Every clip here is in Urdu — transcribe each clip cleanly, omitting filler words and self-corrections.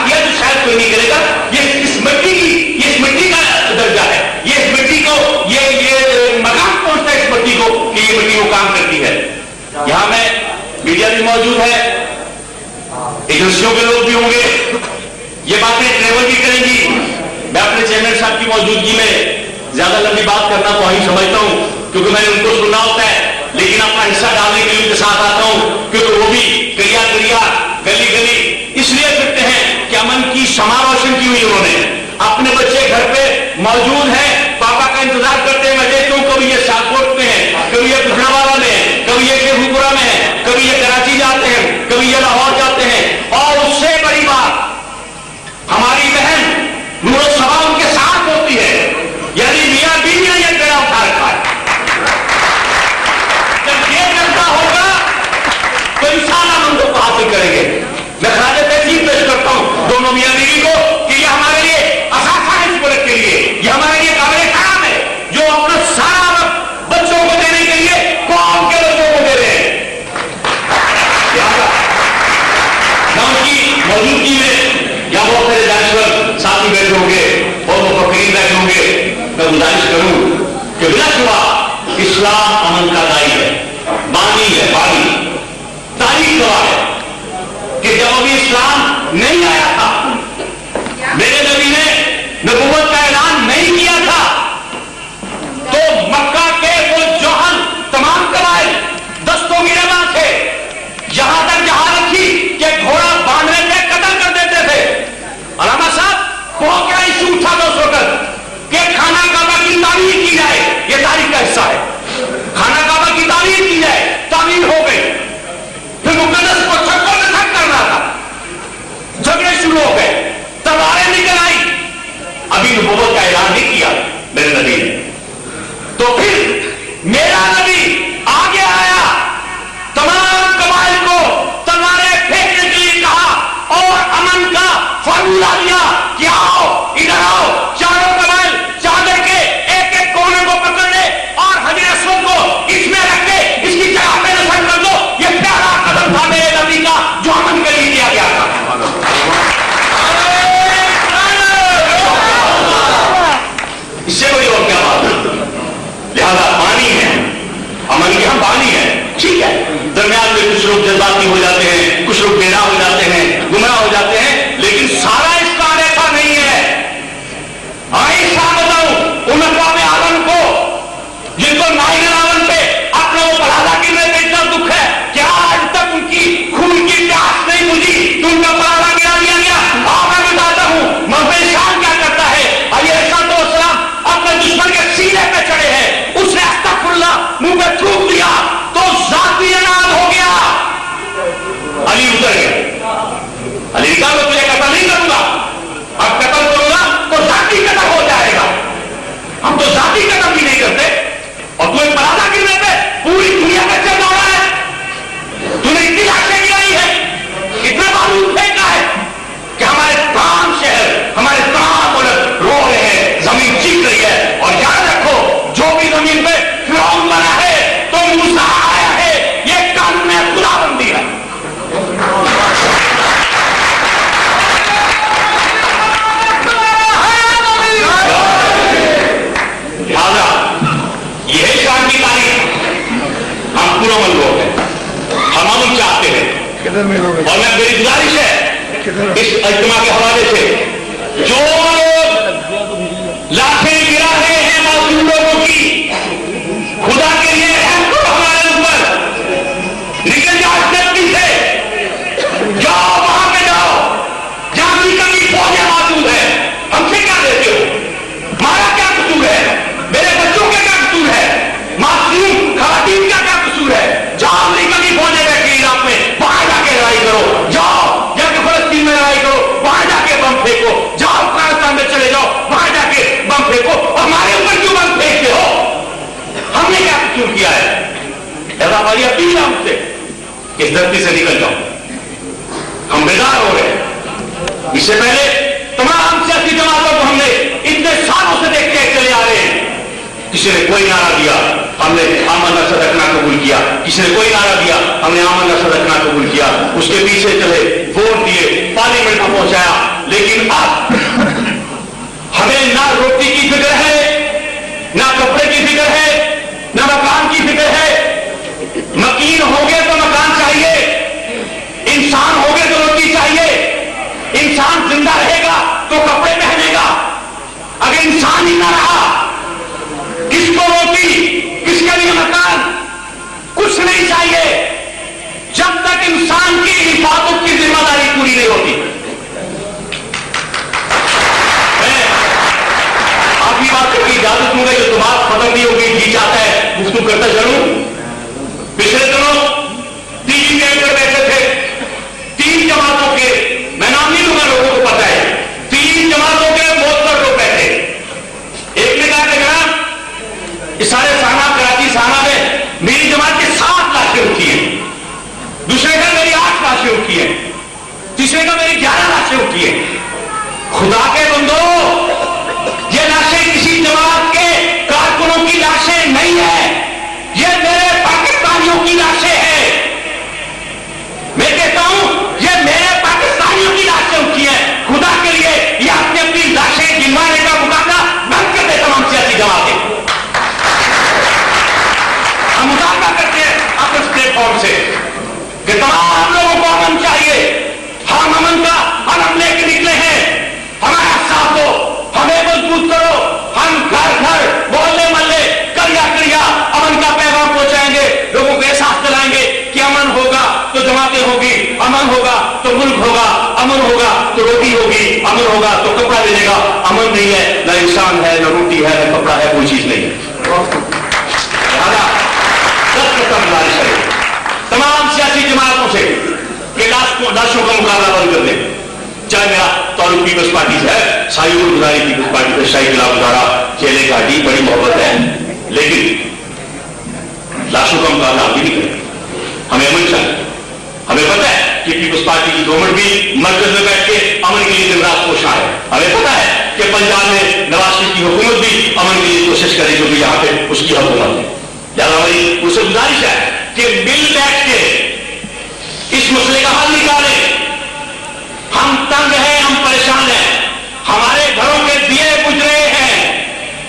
کیا جو شاید کوئی نہیں کرے گا. یہ اس مٹی کا درجہ ہے. یہ اس مٹی کو یہ مقام پہنچتا ہے اس مٹی کو کہ یہ مٹی وہ کام کرتی ہے. یہاں میں میڈیا بھی موجود ہے, ایجنسیوں کے لوگ بھی ہوں گے, یہ باتیں ٹریول بھی کریں گی. میں اپنے چیئرمین صاحب کی موجودگی میں زیادہ لمبی بات کرنا تو ہی سمجھتا ہوں کیونکہ میں نے ان کو سننا ہوتا ہے, لیکن اپنا حصہ ڈالنے کے لیے ان کے ساتھ آتا ہوں کیونکہ وہ بھی کریا گلی گلی اس لیے کرتے ہیں کہ امن کی شمع روشن کی ہوئی. انہوں نے اپنے بچے گھر پہ موجود ہیں, پاپا کا انتظار کرتے ہیں. میں دیکھتا ہوں کبھی یہ سیالکوٹ میں ہے, کبھی یہ پٹھنوالا میں ہے, کبھی یہ شیخو پورہ میں ہے, کبھی یہ کراچی جاتے ہیں, کبھی یہ لاہور جاتے ہیں. اور اس سے بڑی بات ہماری بہن نور الصبا ان کے ساتھ ہوتی ہے, یعنی میاں بیوی نے یہ بیڑا اٹھا رکھا ہے. جب یہ چلتا ہوگا تو انشاءاللہ ہم لوگ کو حاصل کریں گے. میں خراج تحسین پیش کرتا ہوں دونوں میاں بیوی کو کہ یہ ہمارے لیے اثاثہ ہے اس ملک کے لیے, یہ ہمارے لیے قابل کرام ہے جو اپنا سارا وقت بچوں کو دینے کے لیے قوم کے بچوں کو دے رہے ہیں. گاؤں کی موجودگی میں یا بہت سارے دانشور ساتھی بیٹھے ہوں گے اور مفکرین بیٹھے ہوں گے, میں گزارش کروں کہ بلا شبہ اسلام امن کا دائی ہے, بانی ہے, بانی. تاریخ گواہ ہے کہ جب ابھی اسلام نہیں آیا تھا, میرے نبی نے نبوت کا اعلان نہیں کیا تھا, تو مکہ کے وہ جوہن تمام قبائل دستوں کی روا تھے, یہاں تک جہاں رکھی کہ گھوڑا باندھنے پہ قتل کر دیتے تھے. علامہ صاحب وہ کیا ایشو اٹھا تھا اس وقت کہ خانہ کعبہ کی تعمیر کی جائے, یہ تاریخ کا حصہ ہے. خانہ کعبہ کی تعمیر کی جائے, تعمیر ہو گئی, پھر مقدس کو چھکوں میں تھک کرنا تھا, جھگڑے شروع ہو گئے, تلواریں نکل آئی. ابھی نبوت کا اعلان نہیں کیا میرے نبی نے, تو پھر میرا نبی آگے آیا, تمام قبائل کو تلواریں پھینکنے کے لیے کہا اور امن کا فارمولہ دیا کہ آؤ ادھر آؤ. چاروں قبائل چادر کے ایک ایک کونے کو پکڑ لے اور حجر اسود کو اس میں رکھ کے اس کی جگہ پہ نصب کر دو. یہ پیارا قدم تھا میرے نبی کا جو امن کے لیے دیا گیا تھا. اس سے بڑی اور کیا بات ہے. لہذا بانی ہے, امن کے ہم بانی ہیں, ٹھیک ہے. درمیان میں کچھ لوگ جذباتی ہو جاتے ہیں, کچھ لوگ بینا ہو جاتے ہیں, گمراہ ہو جاتے ہیں, لیکن سارا اسلام ایسا نہیں ہے. ایسا بتاؤں ان اقوام عالم کو جن کو 9/11 پہ اپنا وہ پلازہ گرنے پہ اتنا دکھ ہے کہ آج تک ان کی خون کی پیاس نہیں بجھی تو ان کا پلازہ گرا دیا گیا. میں بتاتا ہوں محمد شان کیا کرتا ہے. علیہ السلام اپنے دشمن کے سینے پہ چڑھے ہیں, اس نے استغفراللہ منہ پہ تھوک دیا تو ذاتی انعام ہو گیا. علی اتر گیا, علی کہا میں تجھے قتل نہیں کروں گا, اب قتل کروں گا تو ذاتی قتل ہو جائے گا. ہم تو ذاتی قتل بھی نہیں کرتے اور تو ایک پلازہ گرنے پہ پوری دنیا کا چل رہا ہے. تو نے اتنی لاشیں گرائی ہے, اتنا بارود پھینکا ہے کہ ہمارے تمام شہر, ہمارے تمام ملک رو رہے ہیں, زمین چیخ رہی ہے. اور یاد رکھو جو بھی زمین پہ فرعون بنا ہے تو موسیٰ آیا ہے, یہ قانون خدا بندی ہے. لہذا یہ ہے شان کی تاریخ. ہم پرامن لوگ ہیں, ہم امن چاہتے ہیں, اور میں میری گزارش ہے اس اجتماع کے حوالے سے جو لوگ لاٹھیں گرا رہے ہیں معصوم لوگوں کی, خدا کے لیے رحم کرو ہمارے اوپر. نکل جاؤ جلدی سے, جاؤ وہاں پہ جاؤ جہاں کی کمی فوجیں موجود ہے. ہم سے کیا دیتے ہو, ہمارا کیا قصور ہے, میرے بچوں کا کیا قصور ہے, معصوم خواتین کا کیا قصور ہے. جاؤ امریکہ کی فوجیں بیٹھی عراق میں, وہاں جا کے لڑائی کرو. جاؤ جا کے فلسطین میں لڑائی کرو, وہاں جا کے بم پھینکو. جاؤ افغانستان میں چلے جاؤ, وہاں جا کے بم پھینکو. اور ہمارے اوپر کیوں بم پھینکتے ہو, ہم نے کیا قصور کیا ہے. ایسا ہماری اپیل ہے ہم سے کہ اس دھرتی سے نکل جاؤ. ہم بیدار ہو رہے ہیں. اس سے پہلے تمام سیاسی جماعتوں کو ہم نے اتنے سالوں سے دیکھتے چلے آ رہے ہیں. کسی نے کوئی نعرہ دیا, ہم نے آمنا صدقنا قبول کیا. کسی نے کوئی نعرہ دیا, ہم نے آمنا صدقنا قبول کیا. اس کے پیچھے چلے, ووٹ دیے, پارلیمنٹ میں پہنچایا, لیکن اب ہمیں نہ روٹی کی فکر ہے، نہ کپڑے کی فکر ہے، نہ مکان کی فکر ہے۔ مکین ہو گئے تو مکان چاہیے، انسان ہو گئے تو روٹی چاہیے۔ انسان زندہ رہے گا تو کپڑے پہنے گا، اگر انسان ہی نہ رہا کس کو روٹی، کس کے لیے مکان؟ کچھ نہیں چاہیے جب تک انسان کی حفاظت کی ذمہ داری پوری نہیں ہوتی۔ آخری بات کر کے اجازت دوں گا، یہ تو بات ختم نہیں ہوگی، جی چاہتا ہے گفتگو کرتا چلوں۔ پچھلے دنوں 3 گیٹ پر بیٹھے تھے 3 جماعتوں کے، میں نام نہیں لوں گا، لوگوں کو پتا ہے، 3 جماعتوں کے موتبر لوگ بیٹھے۔ ایک نے کہا کہ جناب اس سارے سانہ کراچی سانہ میں میری جماعت کی 7 لاشیں اٹھی ہیں، دوسرے کا میری 8 لاشیں اٹھی ہیں، تیسرے کا میری 11 لاشیں اٹھی ہیں۔ خدا کے بندو، یہ لاشیں کسی جماعت کے کارکنوں کی لاشیں نہیں ہیں، یہ میرے پاکستانیوں کی لاشیں ہیں۔ میں کہتا ہوں یہ میرے پاکستانیوں کی لاشیں اٹھی ہیں۔ خدا کے لیے یہ اپنی اپنی لاشیں گنوانے کا مقابلہ بند کر دے تمام سیاسی جماعتیں۔ ہم مطالبہ کرتے ہیں اپنے پلیٹ فارم سے کہ تمام لوگوں کو امن چاہیے، ہم امن کا علم لے کے نکلے ہیں، ہمارا ساتھ دو، ہمیں مضبوط کرو، ہم گھر گھر محلے محلے کریا کریا امن کا پیغام پہنچائیں گے، لوگوں کو احساس دلائیں گے کہ امن ہوگا تو جماعتیں ہوگی، امن ہوگا تو ملک ہوگا، امن ہوگا تو روٹی ہوگی، امن ہوگا تو کپڑا ملے گا۔ امن نہیں ہے، نہ انسان ہے، نہ روٹی ہے، نہ کپڑا ہے، کوئی چیز نہیں ہے۔ تمام سیاسی جماعتوں سے کہ لاشوں کا مقابلہ بند کر دیں، چاہے میرا تعلق پیپلز پارٹی سے ہے، ساری گزاری پیپلز پارٹی سے، شاہی قلعہ گزارا، چیلے گاڑی، بڑی محبت ہے، لیکن لاشوں کا مقابلہ ہم بھی نہیں کریں۔ ہمیں امن چاہیے۔ ہمیں پتہ ہے کہ پیپلز پارٹی کی گورنمنٹ بھی مرکز میں بیٹھ کے امن کے لیے دن رات کوشاں ہے۔ ہمیں پتہ ہے کہ پنجاب میں نواز شریف کی حکومت بھی امن کے لیے کوشش کرے، جو کہ یہاں پہ اس کی حکومت ہے۔ لہٰذا ہماری اس سے گزارش ہے کہ مل بیٹھ کے اس مسئلے کا حل نکالیں۔ ہم تنگ ہیں، ہم پریشان ہیں، ہمارے گھروں کے دیے بجھ رہے ہیں،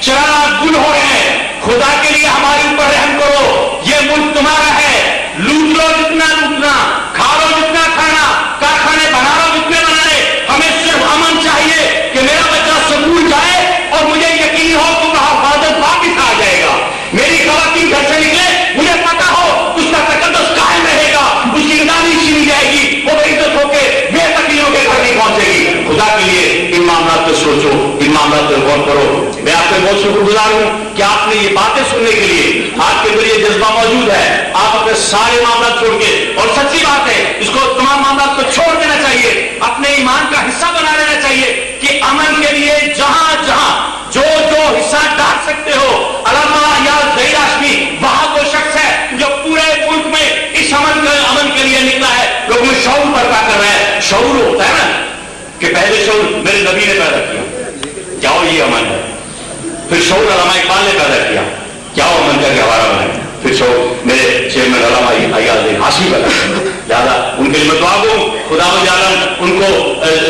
چراغ گل ہو رہے ہیں، خدا کے لیے ہمارے اوپر رحم کرو۔ یہ ملک تمہارا ہے، لوٹ لو جتنا لوٹنا، کھا لو جتنا کھانا، کارخانے بنا لو جتنے بنانے، ہمیں صرف امن چاہیے کہ میرا بچہ سکول جائے اور مجھے یقین ہو کہ وہاں حفاظت واپس آ جائے گا، میری خواتین گھر سے نکلے مجھے پتا ہو اس کا تقدس قائم رہے گا، اس کی غلامی چھینی جائے گی، وہ عزت ہو کے بے تکلیفوں کے گھر نہیں پہنچے گی۔ خدا کے لیے ان معاملات پہ سوچو، ان معاملات پہ غور کرو۔ میں آپ سے بہت شکر گزار ہوں کہ آپ نے یہ باتیں سننے کے لیے آپ کے اندر یہ جذبہ موجود ہے۔ آپ اپنے سارے معاملات چھوڑ کے، اور سچی بات ہے اس کو تمام معاملات کو چھوڑ دینا چاہیے، اپنے ایمان کا حصہ بنا لینا چاہیے کہ امن کے لیے جہاں جہاں جو حصہ ڈال سکتے ہو، علامہ یا ظہیر ہاشمی وہاں وہ شخص ہے جو پورے ملک میں اس امن کے لیے نکلا ہے، لوگوں میں شعور برپا کر رہا ہے۔ شعور ہوتا ہے نا کہ پہلے شعور میرے نبی نے پیدا کیا، جاؤ یہ امن ہے، پھر شعور علامہ اقبال نے پیدا کیا، جاؤ امن کا گہوارہ بنائے، پھر شعور میرے چیئرمین علامہ ایاز ہاشمی پیدا کیا۔ لہٰذا ان کے لیے میں دعا دوں خدا عالم ان کو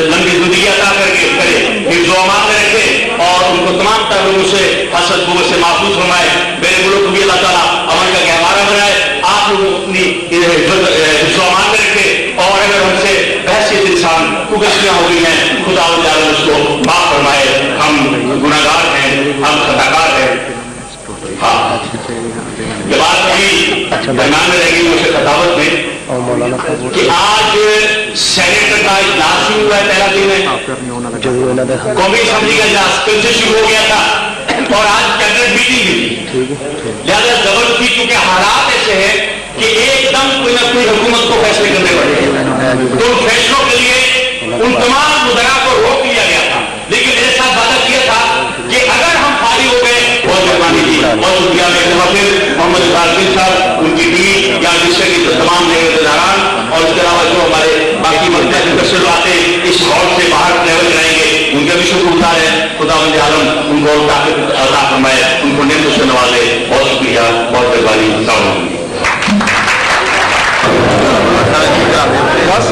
لمبی زندگی عطا کر کے کرے، حفظ و امان میں رکھے اور ان کو تمام تعلقوں سے حسد بغض سے محفوظ فرمائے۔ میرے ملک کو بھی اللہ تعالیٰ امن کا گہوارہ بنائے، آپ لوگ اپنی حفظ و امان میں رکھے، اور اگر ہم سے بحثیت انسان کو غلطیاں ہو گئی ہیں خدا عالم اس کو معاف فرمائے۔ ہم گناہگار ہیں، ہم خطاکار ہیں۔ ہاں یہ بات ابھی درمیان میں رہ گئی مجھ سے خطابت میں کہ آج سینیٹ کا اجلاس شروع ہوا ہے، پہلا دن ہے، قومی اسمبلی کا اجلاس کل سے شروع ہو گیا تھا اور آج کیبنٹ میٹنگ بھی تھی۔ لہٰذا زبردستی کیونکہ حالات ایسے ہیں کہ ایک دم کوئی نہ کوئی حکومت کو فیصلے کرنے پڑے، تو ان فیصلوں کے لیے ان تمام مدعا کو روک لیا گیا تھا، لیکن میرے ساتھ وعدہ کیا تھا کہ اگر ہم فارغ ہو گئے بہت مہربانی کی، بہت شکریہ میں محمد اظہار صاحب، ان کی ٹیم یا ڈسٹرکٹ کے تمام نگران، اور اس کے علاوہ جو ہمارے باقی مقصد آتے اس ہال سے باہر ٹریول کرائیں گے، ان کا بھی شکر گزار ہے۔ خدا عالم ان کو طاقت عطا فرمائے، ان کو نعمتوں سے نوازے۔ بہت شکریہ، بہت مہربانی۔ السلام علیکم۔ بس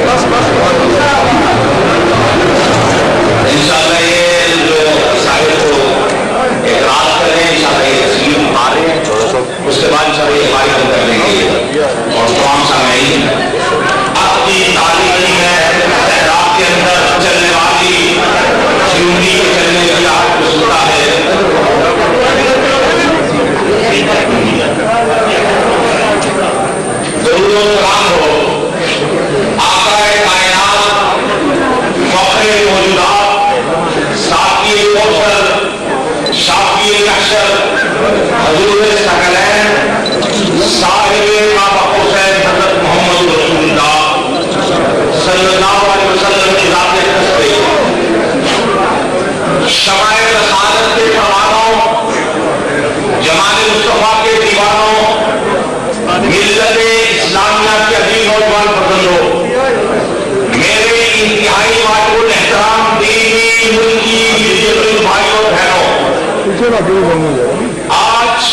آج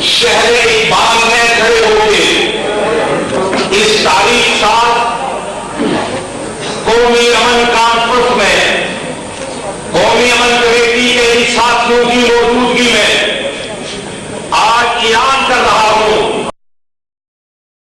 شہر اقبال میں کھڑے ہو کے اس تاریخ سال قومی امن کانفرنس میں قومی امن کمیٹی کے ان ساتھیوں کی موجودگی میں آج ایران